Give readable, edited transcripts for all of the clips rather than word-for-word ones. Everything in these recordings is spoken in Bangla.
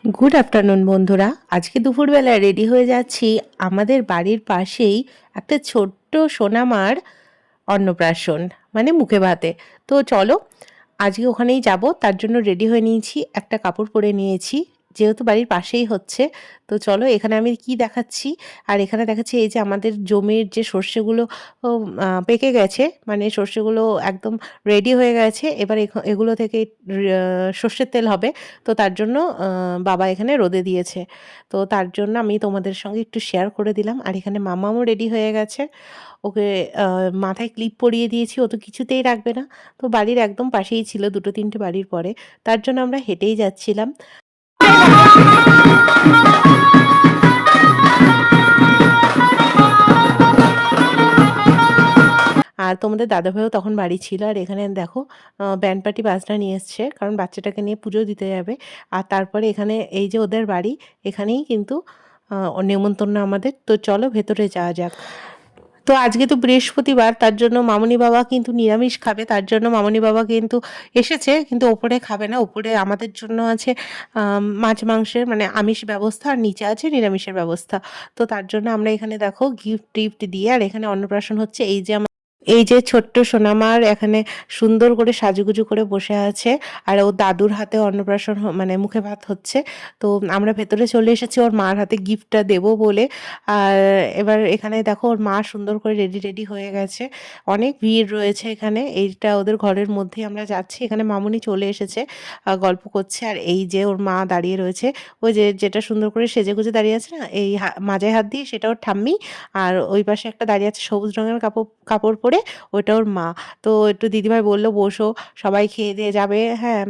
গুড আফটারনুন বন্ধুরা। আজকে দুপুরবেলা রেডি হয়ে যাচ্ছি আমাদের বাড়ির পাশেই একটা ছোট্ট সোনামার অন্নপ্রাশন, মানে মুখে ভাতে। তো চলো আজকে ওখানেই যাব, তার জন্য রেডি হয়ে নিয়েছি, একটা কাপড় পরে নিয়েছি, যেহেতু বাড়ির পাশেই হচ্ছে। তো চলো এখানে আমি কি দেখাচ্ছি, আর এখানে দেখাচ্ছি এই যে আমাদের জমির যে সর্ষেগুলো পেকে গেছে, মানে সর্ষেগুলো একদম রেডি হয়ে গেছে। এবার এগুলো থেকে সর্ষের তেল হবে। তো তার জন্য বাবা এখানে রোদে দিয়েছে। তো তার জন্য আমি তোমাদের সঙ্গে একটু শেয়ার করে দিলাম। আর এখানে মামামও রেডি হয়ে গেছে, ওকে মাথায় ক্লিপ পরিয়ে দিয়েছি, ও তো কিছুতেই রাখবে না। তো বাড়ির একদম পাশেই ছিল, 2-3টে বাড়ির পরে। তার জন্য আমরা হেঁটেই যাচ্ছিলাম। আর তোমাদের দাদাভাইও তখন বাড়ি ছিল। আর এখানে দেখো ব্যান্ড পার্টি বাজনা নিয়ে এসছে, কারণ বাচ্চাটাকে নিয়ে পুজো দিতে যাবে। আর তারপরে এখানে এই যে ওদের বাড়ি, এখানেই কিন্তু নেমন্তন্ন আমাদের। তো চলো ভেতরে যাওয়া যাক। তো আজকে তো বৃহস্পতিবার, তার জন্য মামুনি বাবা কিন্তু নিরামিষ খাবে। তার জন্য মামুনি বাবা কিন্তু এসেছে, কিন্তু ওপরে খাবে না। ওপরে আমাদের জন্য আছে মাছ মাংসের, মানে আমিষ ব্যবস্থা, আর নিচে আছে নিরামিষের ব্যবস্থা। তো তার জন্য আমরা এখানে দেখো গিফট টিফট দিয়ে, আর এখানে অন্নপ্রাশন হচ্ছে। এই যে ছোট্ট সোনামার এখানে সুন্দর করে সাজুগুজু করে বসে আছে, আর ওর দাদুর হাতে অন্নপ্রাশন মানে মুখে ভাত হচ্ছে। তো আমরা ভেতরে চলে এসেছি ওর মার হাতে গিফটটা দেবো বলে। আর এবার এখানে দেখো ওর মা সুন্দর করে রেডি রেডি হয়ে গেছে। অনেক ভিড় রয়েছে এখানে, এইটা ওদের ঘরের মধ্যেই আমরা যাচ্ছি। এখানে মামুনি চলে এসেছে, গল্প করছে। আর এই যে ওর মা দাঁড়িয়ে রয়েছে, ওই যে যেটা সুন্দর করে সেজেগুজে দাঁড়িয়ে আছে না, এই মাজায় হাত দিয়ে, সেটা ওর ঠাম্মি। আর ওই পাশে একটা দাঁড়িয়ে আছে সবুজ রঙের কাপড় কাপড় পরে, ওটা ওর মা। তো একটু দিদিভাই বলল বসো, সবাই খেয়ে দিয়ে যাবে, হ্যাঁ।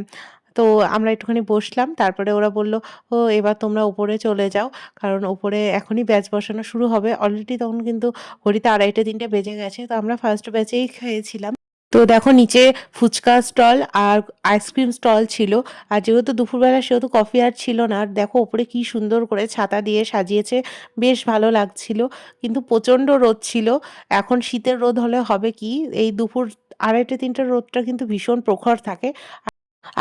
তো আমরা একটুখানি বসলাম, তারপরে ওরা বলল ও এবার তোমরা উপরে চলে যাও, কারণ উপরে এখনই ব্যাচ বসানো শুরু হবে। অলরেডি তখন কিন্তু ঘড়িতে 2:30-3টে বেজে গেছে। তো আমরা ফার্স্ট ব্যাচেই খেয়েছিলাম। তো দেখো নিচে ফুচকা স্টল আর আইসক্রিম স্টল ছিল। আর যেহেতু দুপুরবেলা, সেহেতু কফি আর ছিল না। আর দেখো ওপরে কি সুন্দর করে ছাতা দিয়ে সাজিয়েছে, বেশ ভালো লাগছিল। কিন্তু প্রচণ্ড রোদ ছিল। এখন শীতের রোদ হলে হবে কি, এই দুপুর 2:30-3টার রোদটা কিন্তু ভীষণ প্রখর থাকে।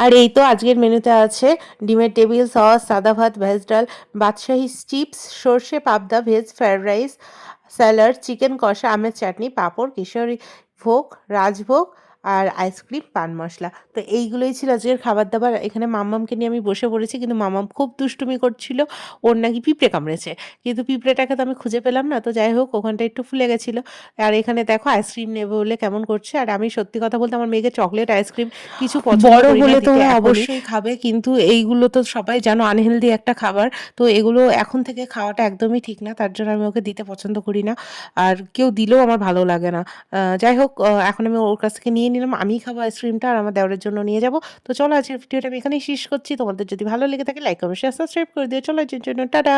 আর এই তো আজকের মেনুতে আছে ডিমের টেবিল, সস, সাদা ভাত, ভেজ ডাল, বাদশাহী চিপস, সর্ষে পাবদা, veg fried rice, salad, chicken কষা, আমের চাটনি, পাঁপড়, কেশরী ভোগ, রাজভোগ, আর আইসক্রিম, পান মশলা। তো এইগুলোই ছিল আজকের খাবার দাবার। এখানে মাম্মামকে নিয়ে আমি বসে পড়েছি, কিন্তু মাম্মাম খুব দুষ্টুমি করছিল। ওর নাকি পিঁপড়ে কামড়েছে, কিন্তু পিঁপড়েটাকে তো আমি খুঁজে পেলাম না। তো যাই হোক, ওখানটা একটু ফুলে গেছিলো। আর এখানে দেখো আইসক্রিম নেবে বলে কেমন করছে। আর আমি সত্যি কথা বলতে আমার মেয়েকে চকলেট আইসক্রিম কিছু পছন্দ বড় করি না হলে দিতে, তোমরা এখনই অবশ্যই খাবে, কিন্তু এইগুলো তো সবাই জানো আনহেলদি একটা খাবার। তো এগুলো এখন থেকে খাওয়াটা একদমই ঠিক না, তার জন্য আমি ওকে দিতে পছন্দ করি না। আর কেউ দিলেও আমার ভালো লাগে না। যাই হোক, এখন আমি ওর কাছ থেকে নিয়ে নিলাম, আমিই খাবো আইসক্রিমটা, আর আমার দেওরের জন্য নিয়ে যাবো। তো চলো আজকের ভিডিওটা আমি এখানেই শেষ করছি। তোমাদের যদি ভালো লেগে থাকে লাইক কমেন্ট শেয়ার সাবস্ক্রাইব করে দিও। চলো আজকের জন্য টাটা।